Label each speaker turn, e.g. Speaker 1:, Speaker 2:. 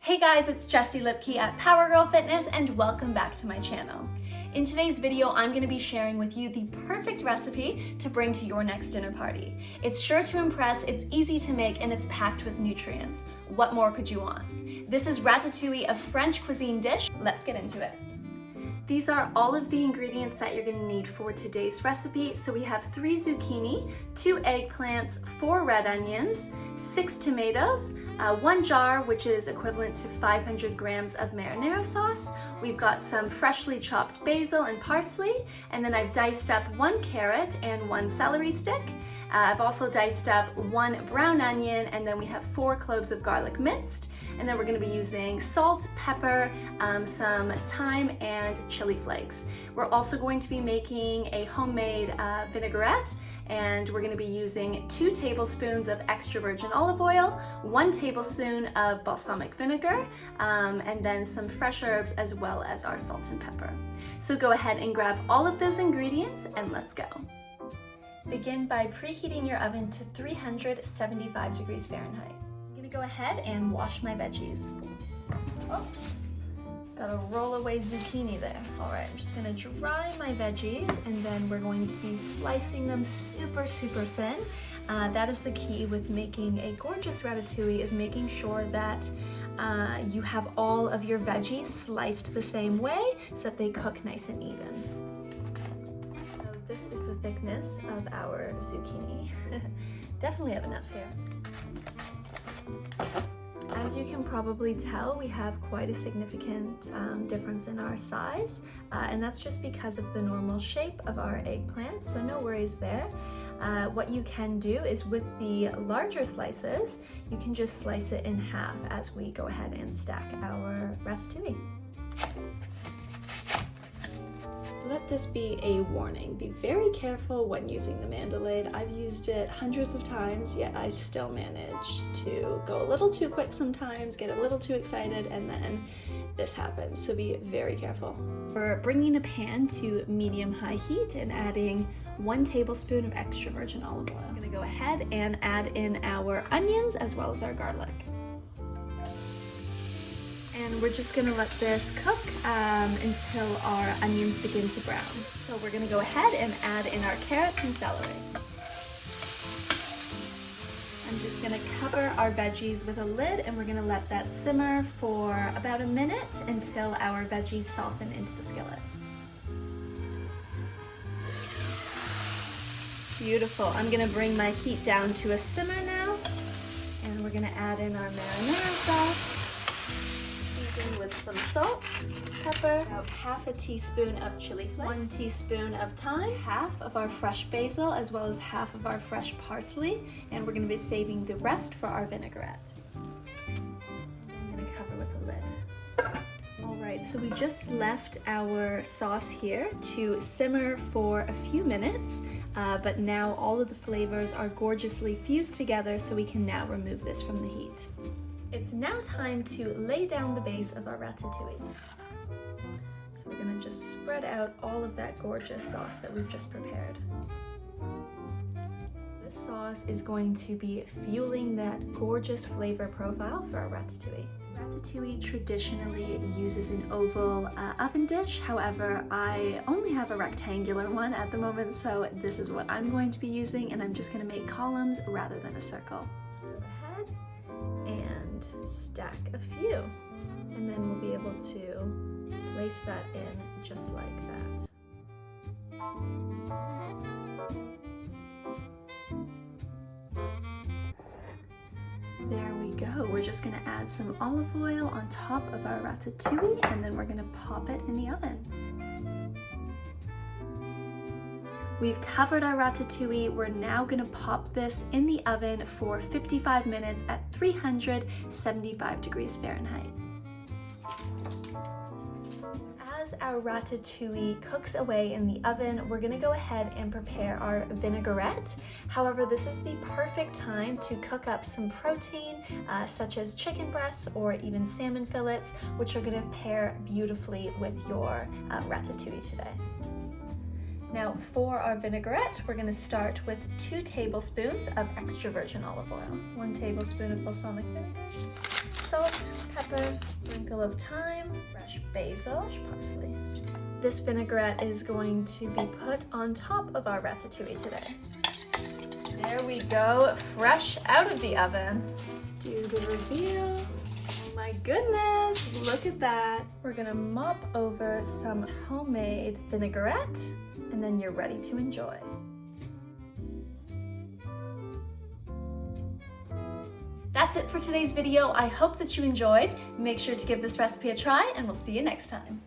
Speaker 1: Hey guys, it's Jessie Lipke at Power Girl Fitness and welcome back to my channel. In today's video, I'm going to be sharing with you the perfect recipe to bring to your next dinner party. It's sure to impress, it's easy to make, and it's packed with nutrients. What more could you want? This is Ratatouille, a French cuisine dish. Let's get into it. These are all of the ingredients that you're going to need for today's recipe. So we have 3 zucchini, 2 eggplants, 4 red onions, 6 tomatoes, 1 jar, which is equivalent to 500 grams of marinara sauce. We've got some freshly chopped basil and parsley, and then I've diced up 1 carrot and 1 celery stick. I've also diced up 1 brown onion, and then we have 4 cloves of garlic minced. And then we're going to be using salt, pepper, some thyme, and chili flakes. We're also going to be making a homemade vinaigrette, and we're going to be using 2 tablespoons of extra virgin olive oil, 1 tablespoon of balsamic vinegar, and then some fresh herbs as well as our salt and pepper. So go ahead and grab all of those ingredients and let's go. Begin by preheating your oven to 375 degrees Fahrenheit. Go ahead and wash my veggies. Oops, got a rollaway zucchini there. All right, I'm just gonna dry my veggies and then we're going to be slicing them super thin. That is the key with making a gorgeous ratatouille, is making sure that you have all of your veggies sliced the same way so that they cook nice and even. So this is the thickness of our zucchini. Definitely have enough here. As you can probably tell, we have quite a significant difference in our size, and that's just because of the normal shape of our eggplant, so no worries there. What you can do is with the larger slices, you can just slice it in half as we go ahead and stack our ratatouille. Let this be a warning. Be very careful when using the mandolade. I've used it hundreds of times, yet I still manage to go a little too quick sometimes, get a little too excited, and then this happens. So be very careful. We're bringing a pan to medium-high heat and adding 1 tablespoon of extra virgin olive oil. I'm gonna go ahead and add in our onions as well as our garlic. And we're just gonna let this cook until our onions begin to brown. So we're gonna go ahead and add in our carrots and celery. I'm just gonna cover our veggies with a lid and we're gonna let that simmer for about a minute until our veggies soften into the skillet. Beautiful. I'm gonna bring my heat down to a simmer now, and we're gonna add in our marinara sauce. With some salt, pepper, about half a teaspoon of chili flakes, 1 teaspoon of thyme, half of our fresh basil, as well as half of our fresh parsley, and we're going to be saving the rest for our vinaigrette. I'm going to cover with a lid. Alright, so we just left our sauce here to simmer for a few minutes, but now all of the flavors are gorgeously fused together, so we can now remove this from the heat. It's now time to lay down the base of our ratatouille. So we're gonna just spread out all of that gorgeous sauce that we've just prepared. This sauce is going to be fueling that gorgeous flavor profile for our ratatouille. Ratatouille traditionally uses an oval oven dish. However, I only have a rectangular one at the moment, so this is what I'm going to be using, and I'm just gonna make columns rather than a circle. Stack a few, and then we'll be able to place that in just like that. There we go. We're just going to add some olive oil on top of our ratatouille, and then we're going to pop it in the oven. We've covered our ratatouille. We're now gonna pop this in the oven for 55 minutes at 375 degrees Fahrenheit. As our ratatouille cooks away in the oven, we're gonna go ahead and prepare our vinaigrette. However, this is the perfect time to cook up some protein, such as chicken breasts or even salmon fillets, which are gonna pair beautifully with your ratatouille today. Now for our vinaigrette, we're gonna start with 2 tablespoons of extra virgin olive oil, 1 tablespoon of balsamic vinegar, salt, pepper, sprinkle of thyme, fresh basil, parsley. This vinaigrette is going to be put on top of our ratatouille today. There we go, fresh out of the oven. Let's do the reveal. Oh my goodness, look at that. We're gonna mop over some homemade vinaigrette, and then you're ready to enjoy. That's it for today's video. I hope that you enjoyed. Make sure to give this recipe a try, and we'll see you next time.